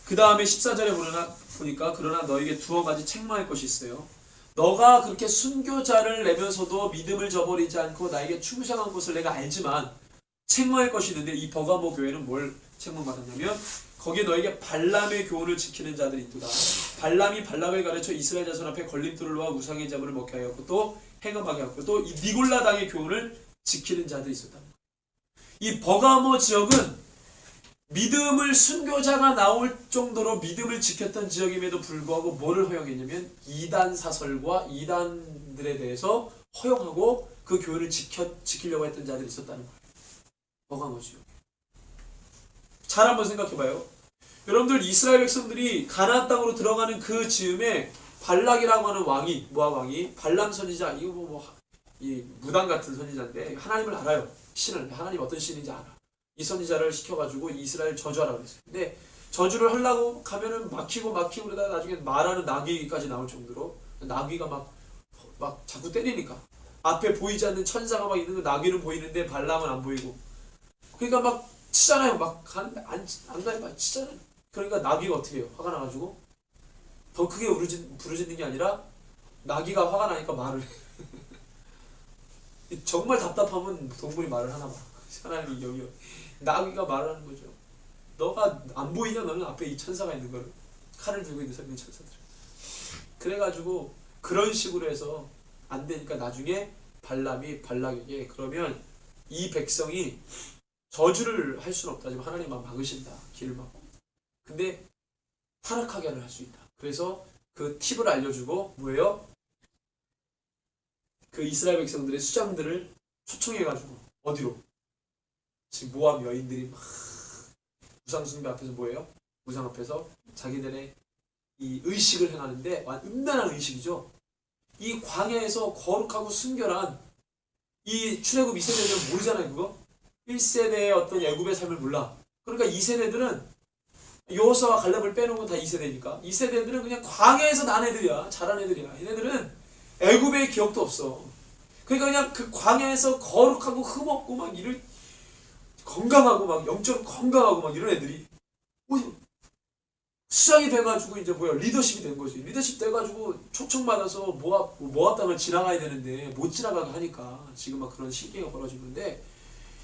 그 다음에 14절에 보니까 그러나 너에게 두어 가지 책망할 것이 있어요. 너가 그렇게 순교자를 내면서도 믿음을 저버리지 않고 나에게 충성한 것을 내가 알지만 책망할 것이 있는데, 이 버가모 교회는 뭘 책망받았냐면 거기에 너에게 발람의 교훈을 지키는 자들이 있도다. 발람이 발락을 가르쳐 이스라엘 자손 앞에 걸림돌을 놓아 우상의 자물을 먹게 하였고 또 행음하게 하였고 또 이 니골라당의 교훈을 지키는 자들이 있었다. 이 버가모 지역은 믿음을, 순교자가 나올 정도로 믿음을 지켰던 지역임에도 불구하고 뭐를 허용했냐면 이단 사설과 이단들에 대해서 허용하고 그 교회를 지키려고 했던 자들이 있었다는 거예요. 버가모 지역. 잘 한번 생각해봐요. 여러분들, 이스라엘 백성들이 가나안 땅으로 들어가는 그 즈음에 발락이라고 하는 왕이, 모압 왕이, 발람 선지자, 이거 이 무당 같은 선지자인데 하나님을 알아요. 신을, 하나님 어떤 신인지 알아. 이 선지자를 시켜가지고 이스라엘 저주하라고 그랬어요. 근데 저주를 하려고 가면은 막히고 그러다가 나중에 말하는 나귀까지 나올 정도로, 나귀가 막 자꾸 때리니까 앞에 보이지 않는 천사가 막 있는 거, 나귀는 보이는데 발람은 안 보이고, 그러니까 막 치잖아요. 막 가는데 안 가요. 막 치잖아요. 그러니까 나귀가 어떻게 해요? 화가 나가지고 더 크게 부르짖는 게 아니라 나귀가 화가 나니까 말을 해. 정말 답답하면 동물이 말을 하나 봐. 하나님이 여기 나귀가 말을 하는 거죠. 너가 안 보이냐? 너는 앞에 이 천사가 있는 거를, 칼을 들고 있는 성경 천사들. 그래가지고 그런 식으로 해서 안 되니까 나중에 발람이 발락에게, 그러면 이 백성이 저주를 할 수는 없다. 지금 하나님만 막으신다. 길을 막고. 근데 타락하게 할 수 있다. 그래서 그 팁을 알려주고, 뭐예요? 그 이스라엘 백성들의 수장들을 초청해가지고, 어디로? 지금 모압 여인들이 막 우상 숭배 앞에서 뭐예요? 우상 앞에서 자기들의 이 의식을 행하는데, 음란한 의식이죠. 이 광야에서 거룩하고 순결한 이 출애굽 2세대들은 모르잖아요. 그거 1세대의 어떤 애굽의 삶을 몰라. 그러니까 2세대들은 여호수아와 갈렙을 빼놓은 건 다 2세대니까 2세대들은 그냥 광야에서 난 애들이야. 자란 애들이야. 얘네들은 애굽의 기억도 없어. 그러니까 그냥 그 광야에서 거룩하고 흠없고 막 이를 건강하고 막 영적으로 건강하고 막 이런 애들이 수장이 돼가지고 이제 리더십이 된 거지. 리더십 돼가지고 초청받아서 모압 땅을 지나가야 되는데 못 지나가게 하니까 지금 막 그런 시기가 벌어지는데,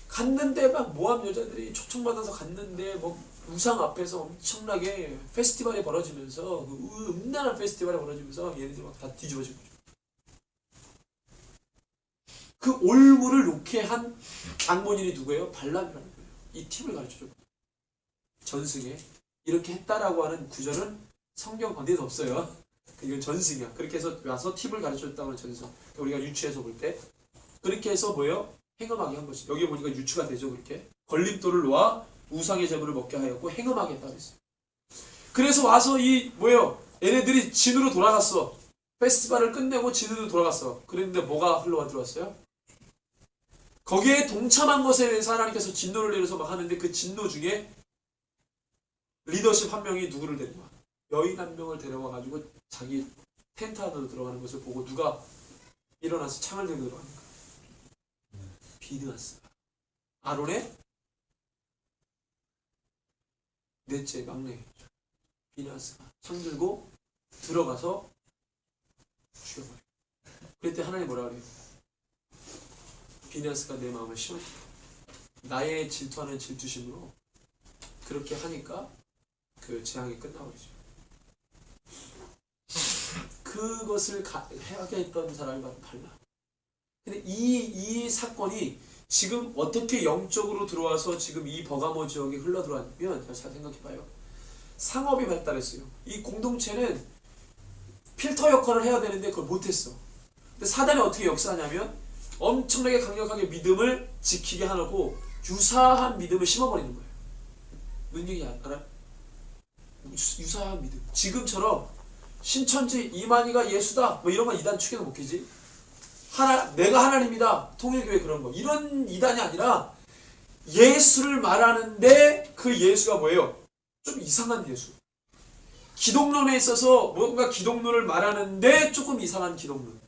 갔는데 막 모압 여자들이 초청받아서 갔는데 뭐 우상 앞에서 엄청나게 페스티벌이 벌어지면서, 그 음란한 페스티벌이 벌어지면서 얘네들이 막 다 뒤집어진 거죠. 그 올무를 놓게 한 장본인이 누구예요? 발람이라는 거예요. 이 팁을 가르쳐줘. 전승에 이렇게 했다라고 하는 구절은 성경 어디에도 없어요. 이건 전승이야. 그렇게 해서 와서 팁을 가르쳐줬다고 하는 전승. 우리가 유추해서 볼 때 그렇게 해서 뭐예요? 행음하게 한 것이. 여기 보니까 유추가 되죠. 그렇게 걸림돌을 놓아 우상의 제물을 먹게 하였고 행음하게 했다고 했어요. 그래서 와서 얘네들이 진으로 돌아갔어. 페스티벌을 끝내고 진으로 돌아갔어. 그랬는데 뭐가 흘러와 들어왔어요? 거기에 동참한 것에 대해서 하나님께서 진노를 내려서 막 하는데, 그 진노 중에 리더십 한 명이 누구를 데려와? 여인 한 명을 데려와가지고 자기 텐트 안으로 들어가는 것을 보고 누가 일어나서 창을 들고 들어가는가? 비느하스가, 아론의 넷째 막내 비느하스가 창 들고 들어가서 죽여버려. 그때 하나님 뭐라 그래요? 비느하스가 내 마음을 심었다. 나의 질투하는 질투심으로 그렇게 하니까 그 재앙이 끝나버리죠. 그것을 하게 했던 사람이 바로 발람. 근데 이 사건이 지금 어떻게 영적으로 들어와서 지금 이 버가모 지역에 흘러 들어왔냐면, 잘 생각해봐요. 상업이 발달했어요. 이 공동체는 필터 역할을 해야 되는데 그걸 못했어. 근데 사단이 어떻게 역사하냐면 엄청나게 강력하게 믿음을 지키게 하고 유사한 믿음을 심어버리는 거예요. 무슨 얘기 알아요? 유사한 믿음. 지금처럼 신천지 이만희가 예수다 뭐 이런 건 이단 축에는 못 끼지. 내가 하나님이다 통일교회 그런 거, 이런 이단이 아니라 예수를 말하는데 그 예수가 뭐예요? 좀 이상한 예수. 기독론에 있어서 뭔가 기독론을 말하는데 조금 이상한 기독론.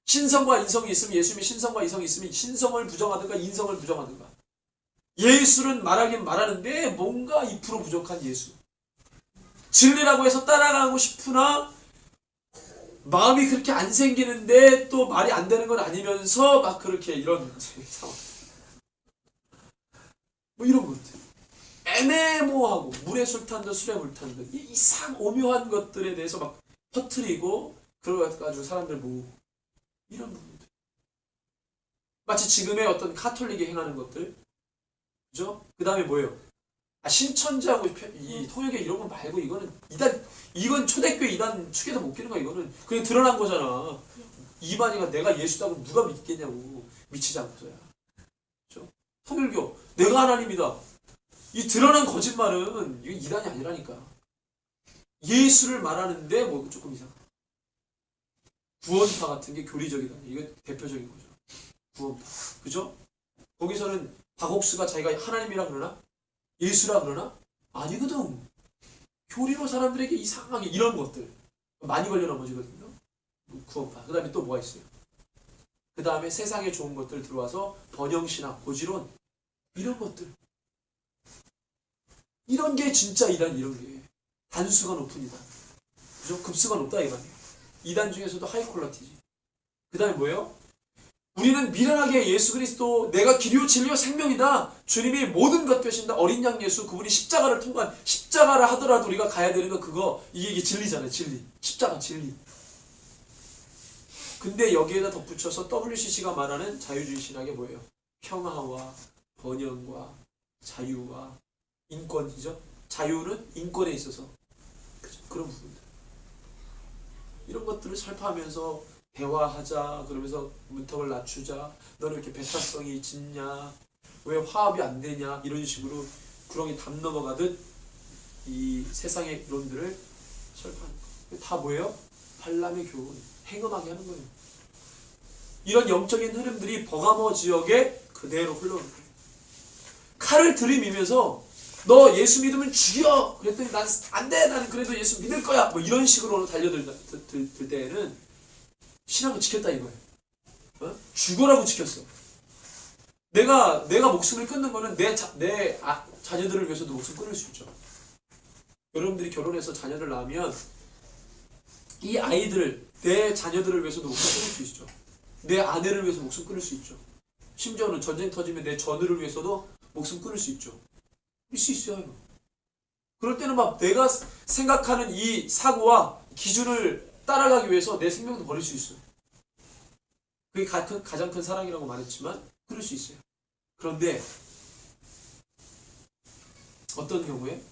신성과 인성이 있으면, 예수님이 신성과 이성이 있으면 신성을 부정하든가 인성을 부정하든가. 예수는 말하긴 말하는데 뭔가 2% 부족한 예수. 진리라고 해서 따라가고 싶으나 마음이 그렇게 안 생기는데 또 말이 안 되는 건 아니면서 막 그렇게 이런 상황. 뭐 이런 것들. 애매모호하고 물에 술 탄 듯 술에 물 탄 듯 이상 오묘한 것들에 대해서 막 퍼뜨리고 그래가지고 사람들 모으고 이런 부분들. 마치 지금의 어떤 카톨릭이 행하는 것들. 그죠? 그 다음에 뭐예요? 신천지하고 이 통역의 이런 거 말고 이거는 이건 초대교회 이단 축에도 못 끼는 거야. 이거는 그냥 드러난 거잖아. 이반이가 내가 예수다고 누가 믿겠냐고. 미치지 않고서야. 그죠? 통일교 내가 하나님이다. 이 드러난 거짓말은 이거 이단이 아니라니까. 예수를 말하는데 뭐 조금 이상. 구원파 같은 게 교리적이다. 이게 대표적인 거죠. 구원파. 그죠? 거기서는 박옥수가 자기가 하나님이라 그러나? 예수라 그러나? 아니거든. 교리로 사람들에게 이상하게 이런 것들 많이 걸려 넘어지거든요. 구원파. 그 다음에 또 뭐가 있어요? 그 다음에 세상에 좋은 것들 들어와서 번영신학, 고지론 이런 것들. 이런 게 진짜 이단 이런 게. 단수가 높은 이단. 그죠? 급수가 높다 이거예요. 이단 중에서도 하이 퀄러티지. 그 다음에 뭐예요? 우리는 미련하게 예수 그리스도 내가 길이요 진리요 생명이다. 주님이 모든 것 되신다. 어린 양 예수 그분이 십자가를 통과한 십자가를 하더라도 우리가 가야 되는 거 그거 이게 진리잖아요. 진리. 십자가 진리. 근데 여기에다 덧붙여서 WCC가 말하는 자유주의 신학이 뭐예요? 평화와 번영과 자유와 인권이죠. 자유는 인권에 있어서 그런 부분들. 이런 것들을 설파하면서 대화하자 그러면서 문턱을 낮추자. 너는 이렇게 배타성이 짙냐? 왜 화합이 안 되냐? 이런 식으로 구렁이 담 넘어가듯 이 세상의 이론들을 설파하는 거. 다 뭐예요? 발람의 교훈, 행음하게 하는 거예요. 이런 영적인 흐름들이 버가모 지역에 그대로 흘러오는 거예요. 칼을 들이밀면서 너 예수 믿으면 죽여! 그랬더니 난 안 돼! 나는 그래도 예수 믿을 거야! 뭐 이런 식으로 달려들 때에는 신앙을 지켰다 이거예요. 어? 죽어라고 지켰어. 내가 목숨을 끊는 거는 내 자녀들을 위해서도 목숨 끊을 수 있죠. 여러분들이 결혼해서 자녀를 낳으면 이 아이들을 내 자녀들을 위해서도 목숨 끊을 수 있죠. 내 아내를 위해서 목숨 끊을 수 있죠. 심지어는 전쟁 터지면 내 전우를 위해서도 목숨 끊을 수 있죠. 수 있어요. 그럴 때는 막 내가 생각하는 이 사고와 기준을 따라가기 위해서 내 생명도 버릴 수 있어요. 그게 가장 큰 사랑이라고 말했지만 그럴 수 있어요. 그런데 어떤 경우에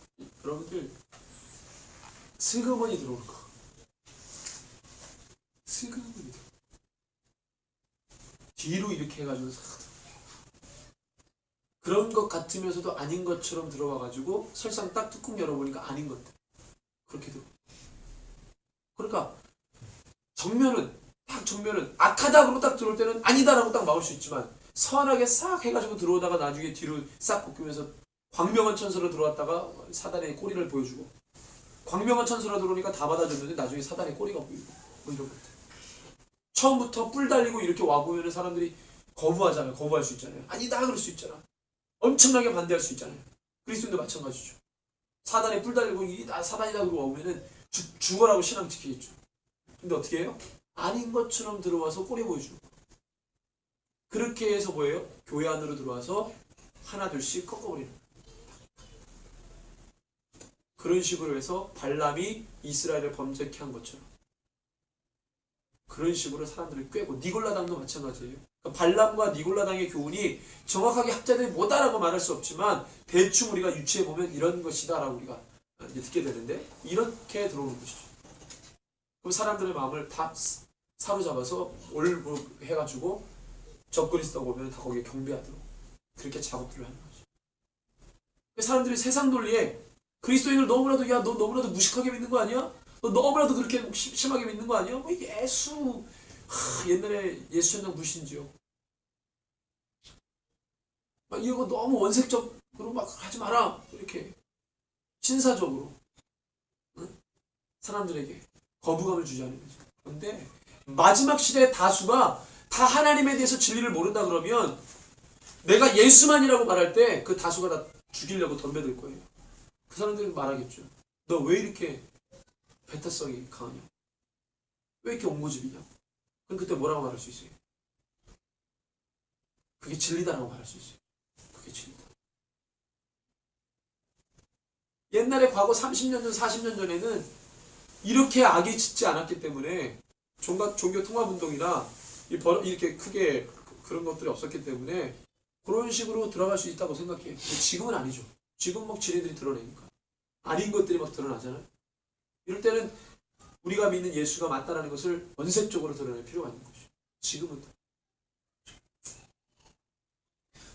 여러분들 슬그머니 들어오는 거. 슬그머니 들어오는 거. 뒤로 이렇게 해가지고 그런 것 같으면서도 아닌 것처럼 들어와가지고 설상 딱 뚜껑 열어보니까 아닌 것들. 그렇게 들어. 그러니까 정면은 악하다고 딱 들어올 때는 아니다라고 딱 막을 수 있지만 선하게 싹 해가지고 들어오다가 나중에 뒤로 싹 볶으면서 광명한 천사로 들어왔다가 사단의 꼬리를 보여주고 광명한 천사로 들어오니까 다 받아줬는데 나중에 사단의 꼬리가 보이고 뭐 이런 것들. 처음부터 뿔 달리고 이렇게 와보면 사람들이 거부하잖아요. 거부할 수 있잖아요. 아니다 그럴 수 있잖아. 엄청나게 반대할 수 있잖아요. 그리스도인도 마찬가지죠. 사단에 뿔 달리고 사단이다 그러고 와보면은 죽어라고 신앙 지키겠죠. 근데 어떻게 해요? 아닌 것처럼 들어와서 꼬리 보여주고 그렇게 해서 뭐예요? 교회 안으로 들어와서 하나 둘씩 꺾어버리는 거예요. 그런 식으로 해서 발람이 이스라엘을 범죄케 한 것처럼 그런 식으로 사람들을 꿰고 니골라당도 마찬가지예요. 그러니까 발람과 니골라당의 교훈이 정확하게 학자들이 뭐다라고 말할 수 없지만 대충 우리가 유추해보면 이런 것이다라고 우리가 듣게 되는데 이렇게 들어오는 것이죠. 그럼 사람들의 마음을 다 사로잡아서 올고 해가지고 적그리스도가 오면 다 거기에 경배하도록 그렇게 작업들을 하는 거죠. 사람들이 세상 논리에 그리스도인을 너무나도 야 너 너무나도 무식하게 믿는 거 아니야? 너 너무나도 그렇게 심하게 믿는 거 아니야? 뭐 이게 예수 옛날에 예수 천당 불신지요. 막 이거 너무 원색적으로 막 하지 마라 이렇게 신사적으로 응? 사람들에게 거부감을 주지 않는 거죠. 그런데 마지막 시대의 다수가 다 하나님에 대해서 진리를 모른다 그러면 내가 예수만이라고 말할 때 그 다수가 다 죽이려고 덤벼들 거예요. 그 사람들은 말하겠죠. 너 왜 이렇게 배타성이 강하냐? 왜 이렇게 옹고집이냐? 그럼 그때 뭐라고 말할 수 있어요? 그게 진리다라고 말할 수 있어요. 그게 진리다. 옛날에 과거 30년 전, 40년 전에는 이렇게 악이 짙지 않았기 때문에 종교 통합운동이나 이렇게 크게 그런 것들이 없었기 때문에 그런 식으로 들어갈 수 있다고 생각해요. 지금은 아니죠. 지금 막 지네들이 드러내니까. 아닌 것들이 막 드러나잖아요. 이럴 때는 우리가 믿는 예수가 맞다라는 것을 원색적으로 드러낼 필요가 있는 거죠. 지금은.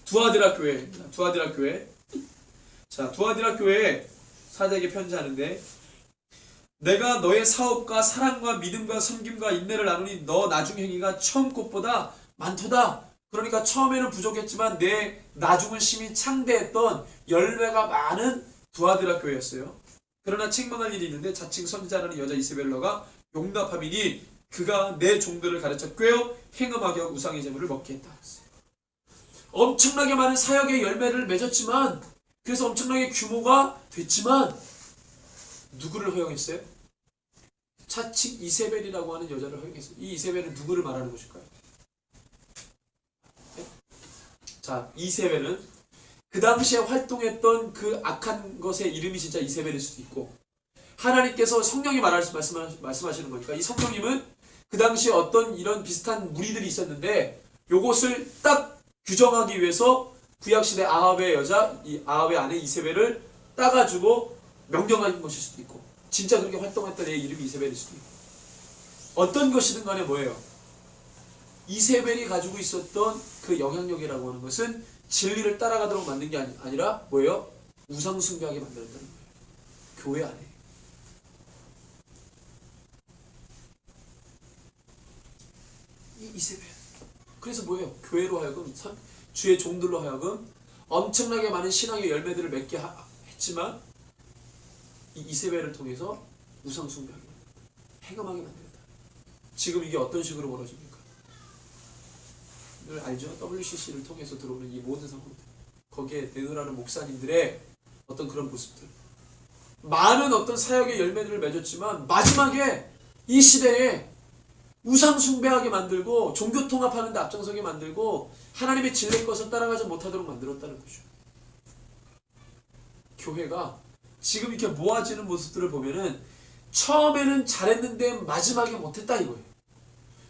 두아디라 교회. 자, 두아디라 교회에 사자에게 편지하는데, 내가 너의 사업과 사랑과 믿음과 섬김과 인내를 나누니 너 나중 행위가 처음 것보다 많도다. 그러니까 처음에는 부족했지만 내 나중은 심히 창대했던 열매가 많은 두아디라 교회였어요. 그러나 책망할 일이 있는데 자칭 선지자라는 여자 이세벨러가 용납함이니 그가 내 종들을 가르쳐 꿰어 행음하게 하고 우상의 제물을 먹게 했다. 엄청나게 많은 사역의 열매를 맺었지만, 그래서 엄청나게 규모가 됐지만 누구를 허용했어요? 자칭 이세벨이라고 하는 여자를 허용했어요. 이 이세벨은 누구를 말하는 것일까요? 네? 자, 이세벨은 그 당시에 활동했던 그 악한 것의 이름이 진짜 이세벨일 수도 있고, 하나님께서 성령이 말씀하시는 거니까 이 성령님은 그 당시에 어떤 이런 비슷한 무리들이 있었는데 요것을 딱 규정하기 위해서 구약시대 아합의 여자, 이 아합의 아내 이세벨을 따가지고 명령한 것일 수도 있고, 진짜 그렇게 활동했던 애의 이름이 이세벨일 수도 있고, 어떤 것이든 간에 뭐예요? 이세벨이 가지고 있었던 그 영향력이라고 하는 것은 진리를 따라가도록 만든 게 아니라 뭐예요? 우상 숭배하게 만들었다는 거예요. 교회 안에. 이세벨. 그래서 뭐예요? 교회로 하여금, 주의 종들로 하여금 엄청나게 많은 신앙의 열매들을 맺게 했지만 이 이세벨을 통해서 우상 숭배하게 만들었다. 행음하게 만들었다. 지금 이게 어떤 식으로 벌어집니까? 늘 알죠? WCC를 통해서 들어오는 이 모든 상황들, 거기에 내노라는 목사님들의 어떤 그런 모습들, 많은 어떤 사역의 열매들을 맺었지만 마지막에 이 시대에 우상 숭배하게 만들고 종교 통합하는 데 앞장서게 만들고 하나님의 진리의 것을 따라가지 못하도록 만들었다는 거죠. 교회가 지금 이렇게 모아지는 모습들을 보면은 처음에는 잘했는데 마지막에 못했다 이거예요.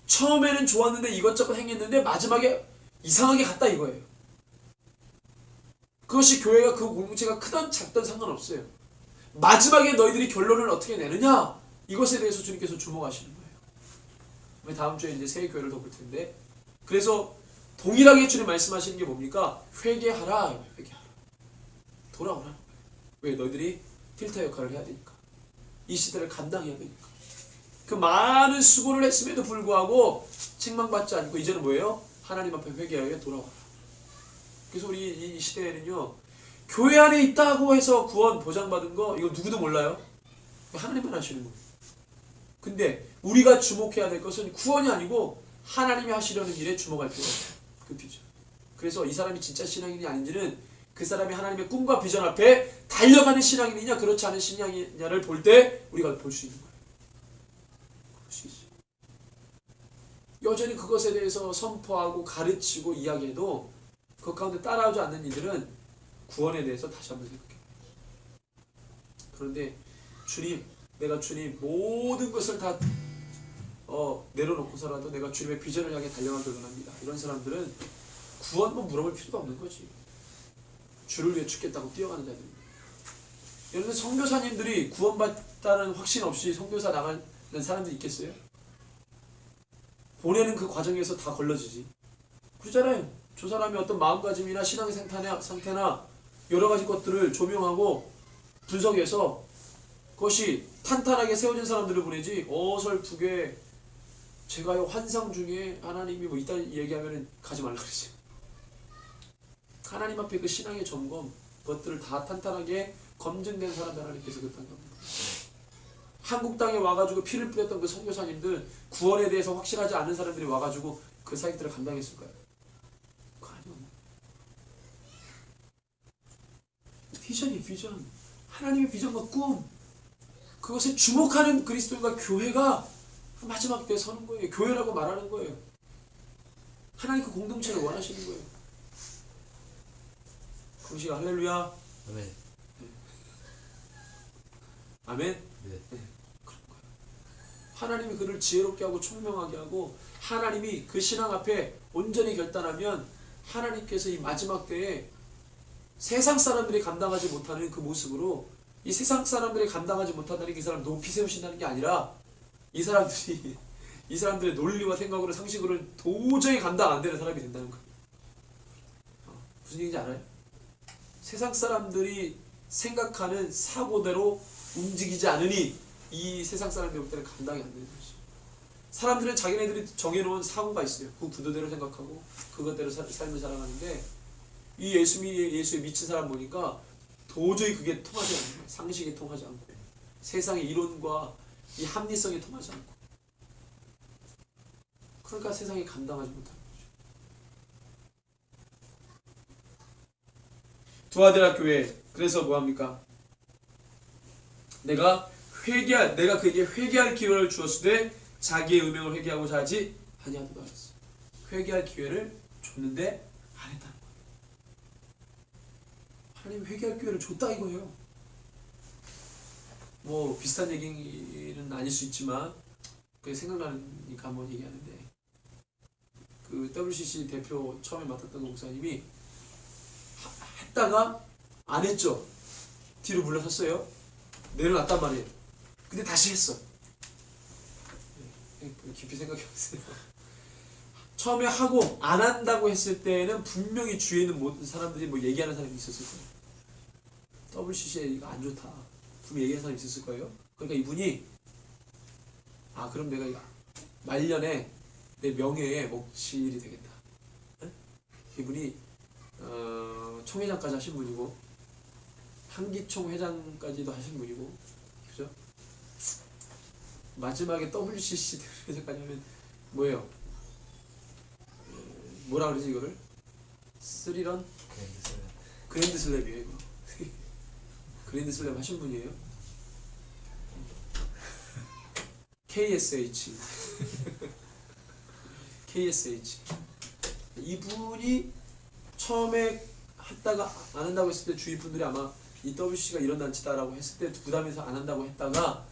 처음에는 좋았는데 이것저것 행했는데 마지막에 이상하게 갔다 이거예요. 그것이 교회가 그 공동체가 크든 작든 상관없어요. 마지막에 너희들이 결론을 어떻게 내느냐, 이것에 대해서 주님께서 주목하시는 거예요. 우리 다음 주에 이제 새 교회를 덮을 텐데, 그래서 동일하게 주님 말씀하시는 게 뭡니까? 회개하라. 회개하라. 돌아오라. 왜? 너희들이 필터 역할을 해야 되니까. 이 시대를 감당해야 되니까. 그 많은 수고를 했음에도 불구하고 책망받지 않고 이제는 뭐예요? 하나님 앞에 회개하여 돌아와라. 그래서 우리 이 시대에는요, 교회 안에 있다고 해서 구원 보장받은 거 이거 누구도 몰라요. 하나님만 하시는 거예요. 근데 우리가 주목해야 될 것은 구원이 아니고 하나님이 하시려는 일에 주목할 필요가 있어요. 그 비전. 그래서 이 사람이 진짜 신앙인이 아닌지는 그 사람이 하나님의 꿈과 비전 앞에 달려가는 신앙인이냐 그렇지 않은 신앙이냐를 볼 때 우리가 볼 수 있는 거예요. 볼 수 있어요. 여전히 그것에 대해서 선포하고 가르치고 이야기해도 그 가운데 따라오지 않는 이들은 구원에 대해서 다시 한번 생각해요. 그런데 주님, 내가 주님 모든 것을 다 내려놓고서라도 내가 주님의 비전을 향해 달려가길 원합니다. 이런 사람들은 구원만 물어볼 필요가 없는 거지. 주를 위해 죽겠다고 뛰어가는 자들입니다. 여러분, 선교사님들이 구원받다는 확신 없이 선교사 나가는 사람들이 있겠어요? 보내는 그 과정에서 다 걸러지지. 그러잖아요. 저 사람이 어떤 마음가짐이나 신앙의 상태나 여러 가지 것들을 조명하고 분석해서 그것이 탄탄하게 세워진 사람들을 보내지, 어설프게 제가요 환상 중에 하나님이 뭐 이따 얘기하면 가지 말라 그러지. 하나님 앞에 그 신앙의 점검, 그것들을 다 탄탄하게 검증된 사람들 하나님께서 그딴 겁니다. 한국 땅에 와가지고 피를 뿌렸던 그 선교사님들, 구원에 대해서 확실하지 않은 사람들이 와가지고 그 사역들을 감당했을까요? 그거 아니요. 비전이 비전. 하나님의 비전과 꿈. 그것에 주목하는 그리스도인과 교회가 마지막 때에 서는 거예요. 교회라고 말하는 거예요. 하나님 그 공동체를 원하시는 거예요. 그것이 할렐루야. 아멘. 아멘. 네. 그런 거예요. 하나님이 그를 지혜롭게 하고 총명하게 하고 하나님이 그 신앙 앞에 온전히 결단하면 하나님께서 이 마지막 때에 세상 사람들이 감당하지 못하는 그 모습으로 이 세상 사람들이 감당하지 못한다는 게 이 사람 높이 세우신다는 게 아니라 이 사람들의 논리와 생각으로 상식으로 도저히 감당 안 되는 사람이 된다는 거예요. 무슨 얘기인지 알아요? 세상 사람들이 생각하는 사고대로 움직이지 않으니 이 세상 사람들이 볼 때는 감당이 안 되는 거죠. 사람들은 자기네들이 정해놓은 사고가 있어요. 그 구도대로 생각하고 그것대로 삶을 살아가는데 이 예수에 미친 사람 보니까 도저히 그게 통하지 않는 거예요. 상식이 통하지 않고 세상의 이론과 이 합리성이 통하지 않고 그러니까 세상이 감당하지 못하는 거죠. 두아데라교회 그래서 뭐합니까? 내가 그에게 회개할 기회를 주었으되 자기의 음행을 회개하고자 하지 아니하도다 했어. 회개할 기회를 줬는데 안 했다는 거예요. 하나님 회개할 기회를 줬다 이거예요. 뭐 비슷한 얘기는 아닐 수 있지만 그게 생각나니까 한번 얘기하는데 그 WCC 대표 처음에 맡았던 그 목사님이 했다가 안 했죠. 뒤로 물러섰어요. 내려놨단 말이에요. 근데 다시 했어. 깊이 생각해보세요. 처음에 하고 안 한다고 했을 때는 분명히 주위에 있는 모든 사람들이 뭐 얘기하는 사람이 있었을 거예요. WCC에 이거 안 좋다. 분명히 얘기하는 사람이 있었을 거예요. 그러니까 이분이 그럼 내가 이거 말년에 내 명예에 먹칠이 되겠다. 네? 이분이 총회장까지 하신 분이고 한기총 회장까지도 하신 분이고 그죠? 마지막에 WCC 대회까지 하면 뭐예요? 뭐라 그러지 이거를? 스리런? 그랜드 슬랩이에요 이거. 그랜드 슬랩 하신 분이에요. KSH KSH 이분이 처음에 했다가 안 한다고 했을 때 주위 분들이 아마 이 WCC가 이런 단체다라고 했을 때 부담해서 안 한다고 했다가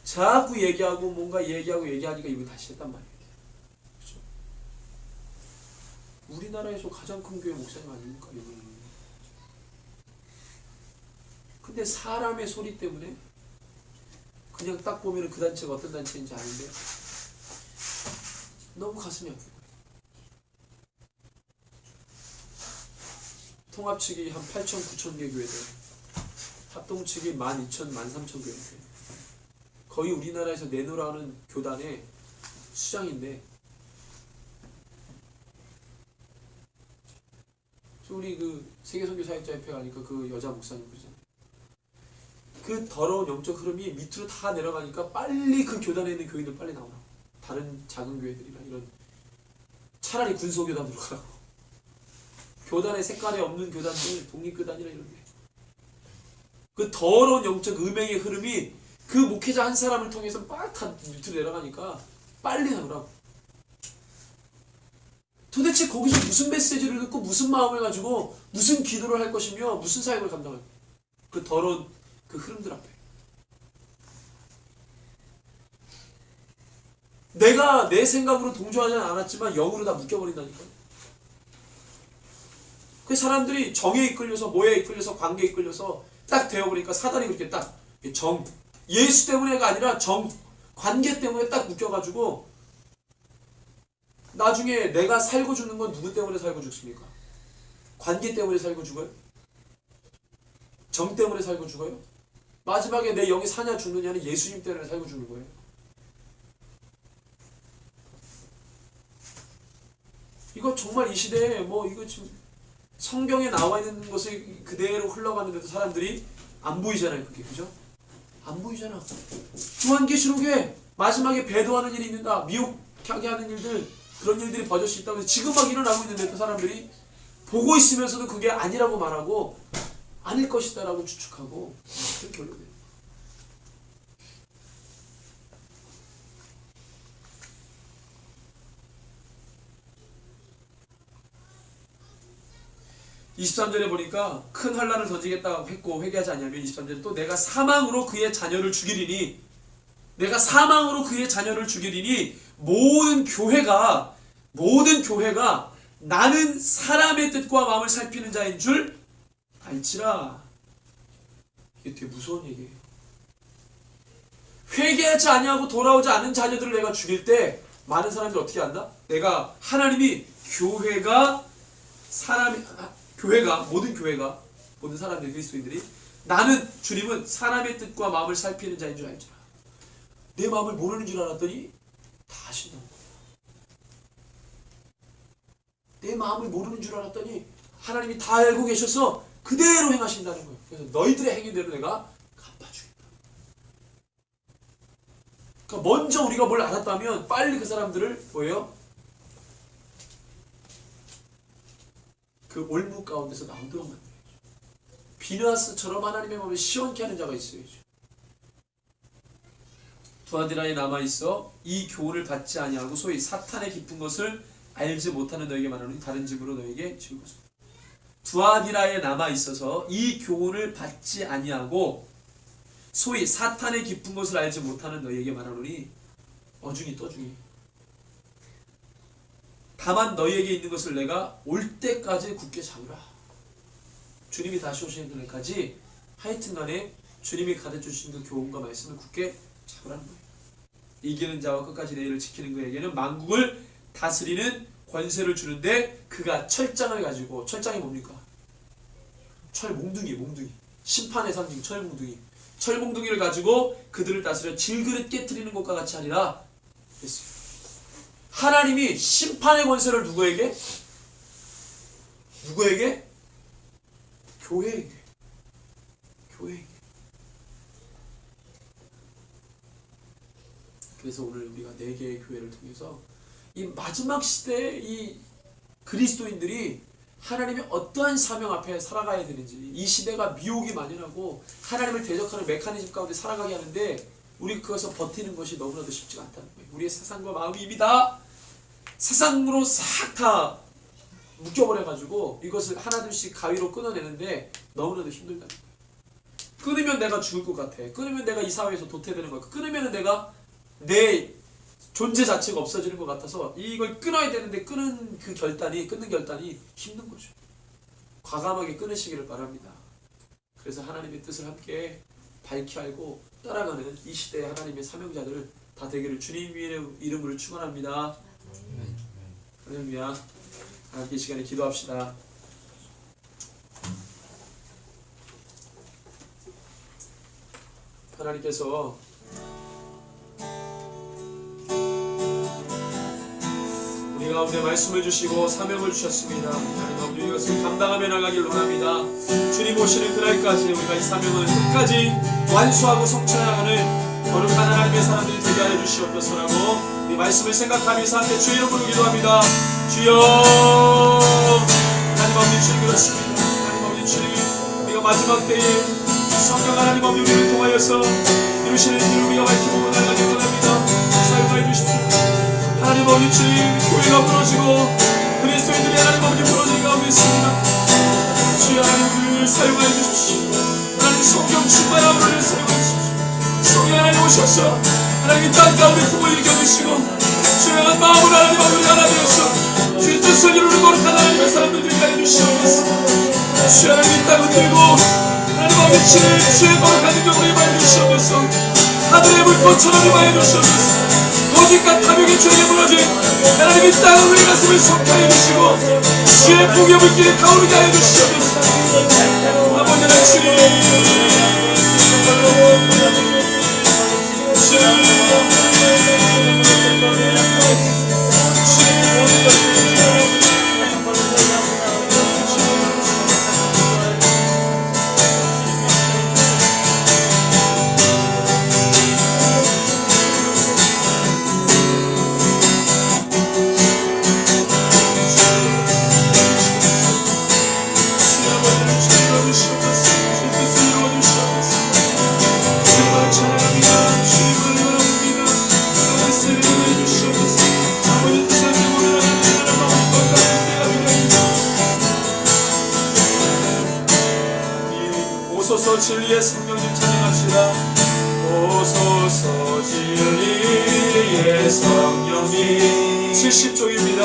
자꾸 얘기하고 뭔가 얘기하니까 이분이 다시 했단 말이에요. 그렇죠? 우리나라에서 가장 큰 교회 목사님 아닙니까 이분이. 근데 사람의 소리 때문에 그냥 딱 보면 그 단체가 어떤 단체인지 아는데 너무 가슴이 아픈 거예요. 통합 측이 한 8천, 9천 개 교회들, 합동 측이 12,000, 13,000 교회들. 거의 우리나라에서 내노라는 교단의 수장인데 우리 그 세계선교사역자협회 가니까 그 여자 목사님 그러잖아요. 그 더러운 영적 흐름이 밑으로 다 내려가니까 빨리 그 교단에 있는 교인들 빨리 나오라고. 다른 작은 교회들이나 이런 차라리 군소교단으로 가라고. 교단의 색깔이 없는 교단들, 독립교단이나 이런 게. 그 더러운 영적 음행의 흐름이 그 목회자 한 사람을 통해서 막 다 밑으로 내려가니까 빨리 나오라고. 도대체 거기서 무슨 메시지를 듣고 무슨 마음을 가지고 무슨 기도를 할 것이며 무슨 사역을 감당할 거야. 그 더러운 그 흐름들 앞에. 내가 내 생각으로 동조하지는 않았지만 영으로 다 묶여버린다니까. 그 사람들이 정에 이끌려서 뭐에 이끌려서 관계에 이끌려서 딱 되어버리니까 사단이 그렇게 딱 예수 때문에가 아니라 관계 때문에 딱 묶여가지고 나중에 내가 살고 죽는 건 누구 때문에 살고 죽습니까? 관계 때문에 살고 죽어요? 정 때문에 살고 죽어요? 마지막에 내 영이 사냐 죽느냐는 예수님 때문에 살고 죽는 거예요. 이거 정말 이 시대에 이거 지금 성경에 나와 있는 것을 그대로 흘러가는데도 사람들이 안 보이잖아요. 그게 그죠? 안 보이잖아. 요한계시록에 마지막에 배도하는 일이 있는다. 미혹하게 하는 일들, 그런 일들이 벌어질 수 있다고 해서 지금 막 일어나고 있는데 또 사람들이 보고 있으면서도 그게 아니라고 말하고 아닐 것이다 라고 추측하고 그렇게 결론이에요. 23절에 보니까 큰 환난을 던지겠다고 했고 회개하지 않냐면 23절에 또 내가 사망으로 그의 자녀를 죽이리니 모든 교회가 나는 사람의 뜻과 마음을 살피는 자인 줄 알지라. 이게 되게 무서운 얘기예요. 회개하지 아니하고 돌아오지 않은 자녀들을 내가 죽일 때 많은 사람들이 어떻게 한다? 하나님이 모든 사람들, 그리스도인들이 주님은 사람의 뜻과 마음을 살피는 자인 줄 알지라. 내 마음을 모르는 줄 알았더니 다 아신다는 거예요. 내 마음을 모르는 줄 알았더니 하나님이 다 알고 계셔서 그대로 행하신다는 거예요. 그래서 너희들의 행위대로 내가 갚아주겠다. 그러니까 먼저 우리가 뭘 알았다면 빨리 그 사람들을 그 올무 가운데서 나오도록 만들어야죠. 비느하스처럼 하나님의 마음을 시원케 하는 자가 있어야죠. 두아디라에 남아있어 이 교훈을 받지 아니하고 소위 사탄의 깊은 것을 알지 못하는 너에게 말하노니 다른 집으로 너에게 지을 것이다. 두아디라에 남아있어서 이 교훈을 받지 아니하고 소위 사탄의 깊은 것을 알지 못하는 너에게 말하노니 어중이 떠중이. 다만 너희에게 있는 것을 내가 올 때까지 굳게 잡으라. 주님이 다시 오시는 그날까지 하여튼간에 주님이 가르쳐주신 그 교훈과 말씀을 굳게 잡으라는 거예요. 이기는 자와 끝까지 내 일을 지키는 그에게는 만국을 다스리는 권세를 주는데 그가 철장을 가지고, 철장이 뭡니까? 몽둥이. 심판의 상징 철몽둥이를 가지고 그들을 다스려 질그릇 깨트리는 것과 같이 하리라 했어요. 하나님이 심판의 권세를 누구에게? 교회에게. 그래서 오늘 우리가 4개의 교회를 통해서 이 마지막 시대의 이 그리스도인들이 하나님의 어떠한 사명 앞에 살아가야 되는지, 이 시대가 미혹이 만연하고 하나님을 대적하는 메커니즘 가운데 살아가게 하는데 우리 그것을 버티는 것이 너무나도 쉽지가 않다는 거예요. 우리의 세상과 마음이 이미 다 세상으로 싹 다 묶여버려가지고 이것을 하나둘씩 가위로 끊어내는데 너무나도 힘들다는 거예요. 끊으면 내가 죽을 것 같아. 끊으면 내가 이 사회에서 도태되는 것 같아. 끊으면 내가 내 존재 자체가 없어지는 것 같아서 이걸 끊어야 되는데 끊는 결단이 힘든 거죠. 과감하게 끊으시기를 바랍니다. 그래서 하나님의 뜻을 함께 밝히 알고 따라가는 이 시대의 하나님의 사명자들 다 되기를 주님의 이름으로 축원합니다. 할렐루야. 함께 이 시간에 기도합시다. 하나님께서 우리 가운데 말씀을 주시고 사명을 주셨습니다. 하나님 아버지 이것을 감당하며 나가길 원합니다. 주님 오시는 그날까지 우리가 이 사명을 끝까지 완수하고 성취하는 거룩한 하나님의 사람들이 되게 하여 주시옵소서라고 이 말씀을 생각하면서 함께 주의 이름으로 기도합니다. 주여, 하나님 아버지 주님 그렇습니다. 하나님 아버지 주님, 우리가 마지막 때에 성령 하나님 아버지 우리를 통하여서 이루시는 일을 우리가 밝히 보고 나가길 원합니다. 사용하여 주십시오. 하나님 아버지 주님, 교회가 무너지고 그리스도인들이 하나님 아버지 무너지는 가운데 있습니다. 주여 하나님 우리를 사용하여 주십시오. 하나님 성령 충만한 우리를 사용하여 주십시오. 성령 하나님 오셔서 하나님 땅 가운데 품을 일으켜주시고 주여한 마음으로 하나님 아버지 하나 되어서 주의 뜻을 이루는 거룩한 하나님의 사람들 되게 하여 주시옵소서. 주여 하나님 이 땅을 들고 하나님 아버지 주의 거룩한 능력으로 임하여 주시옵소서. 하늘의 불꽃처럼 임하여 주시옵소서. 거짓과 탐욕의 죄에 무너진 하나님 이 땅을 우리 가슴을 속하여 주시고 주의 복의 물길에 타오르게 하여 주시옵소서. 아버지 하나님 주님 주님 오소서 진리의 성령님 찬양합시다. 오소서 진리의 성령님. 70쪽입니다.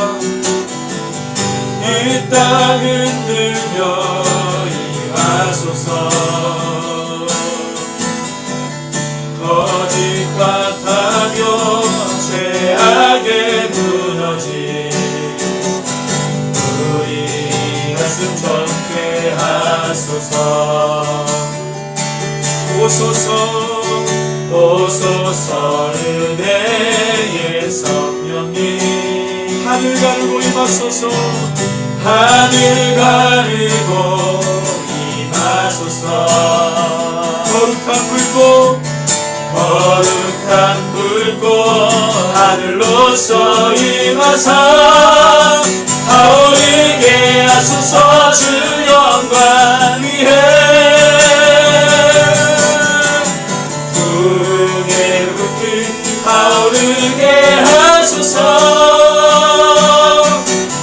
이 땅 흔들며 임하소서. 거짓과 타며 죄악에 무너진 우리 가슴 젖게 하소서. 오소서 오소서 은혜의 성령님. 하늘 가르고 임하소서. 하늘 가르고 임하소서. 거룩한 불꽃 거룩한 불꽃 하늘로서 임하사 타오르게 하소서. 주 영광 위에 부흥의 불길 타오르게 하소서.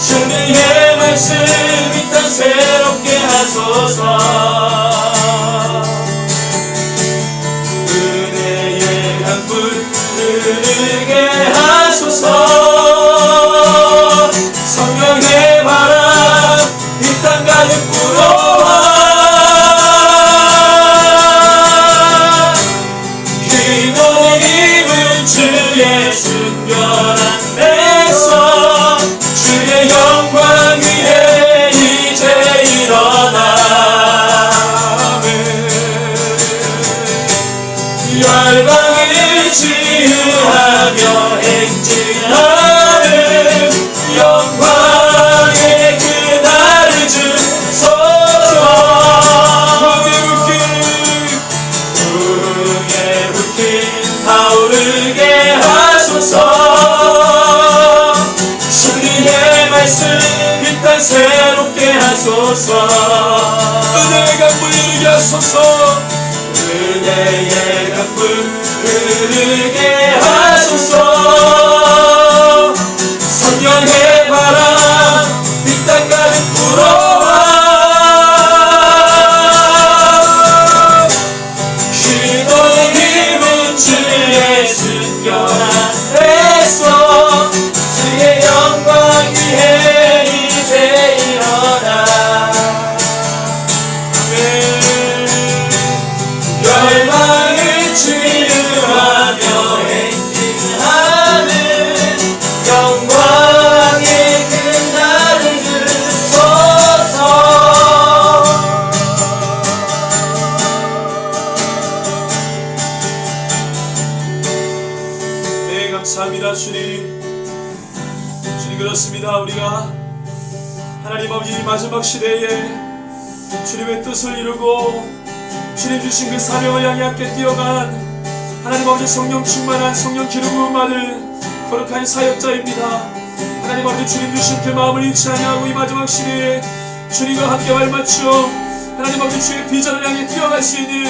주님의 말씀 이 땅 새롭게 하소서. 은혜의 강불 흐르게 하소서. 성령의 바람 이 땅 가득 불어와 기도를 입은 주의 순결한 내성 주의 영광 위에 이제 일어나 열방을 치유하며 행진하는 영광의 그날을 주소서. 부흥의 불길 타오르게 하소서. 주님의 말씀 이 땅 새롭게 하소서. 은혜의 강물 이루게 하소서. 은혜의 강물 흐르게 하소서. 성령의 바람 이 땅 가득 불어와 기도의 힘은 주의 순결한 내성 주의 영광 위에 이제 일어나 열방을 치유하며 행진하는 영광의 그날을 주소서. 네, 감사합니다. 주님 그렇습니다. 우리가 하나님 아버지 마지막 시대에 주님의 뜻을 이루고 주님 주신 그 사명을 향해 함께 뛰어간 하나님 아버지 성령 충만한 성령 기름 부음 받을 거룩한 사역자입니다. 하나님 아버지 주님 주신 그 마음을 잃지 아니하고 이 마지막 시대에 주님과 함께 발맞추어 하나님 아버지 주의 비전을 향해 뛰어갈 수 있는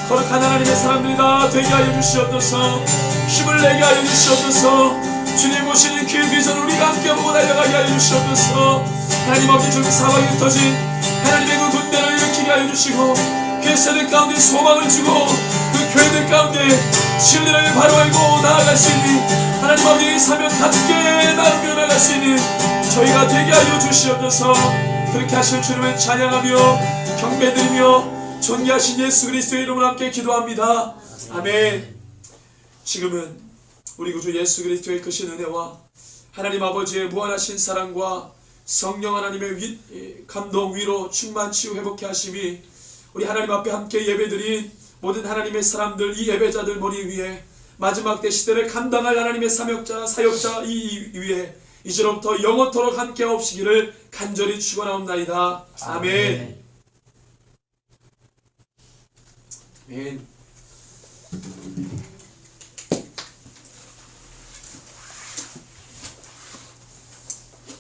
거룩한 하나님의 사람들이 다 되게 하여 주시옵소서. 힘을 내게 하여 주시옵소서. 주님 오시는 그 비전을 우리가 함께 보고 달려가게 하여 주시옵소서. 하나님 아버지 저기 사방에 흩어진 하나님의 그 군대를 일으키게 하여 주시고 그 세대 가운데 소망을 주고 그 교회들 가운데 진리를 바로 알고 나아갈 수 있는 하나님 아버지의 사명 함께 나누며 나아갈 수 있는 저희가 되게 하여 주시옵소서. 그렇게 하실 주님을 찬양하며 경배드리며 존귀하신 예수 그리스도의 이름으로 함께 기도합니다. 아멘. 지금은 우리 구주 예수 그리스도의 크신 은혜와 하나님 아버지의 무한하신 사랑과 성령 하나님의 감동, 위로, 충만, 치유, 회복케 하심이 우리 하나님 앞에 함께 예배드린 모든 하나님의 사람들, 이 예배자들 머리 위에 마지막 때 시대를 감당할 하나님의 사역자 이 위에 이제로부터 영원토록 함께 하옵시기를 간절히 축원하옵나이다. 아멘. 아멘.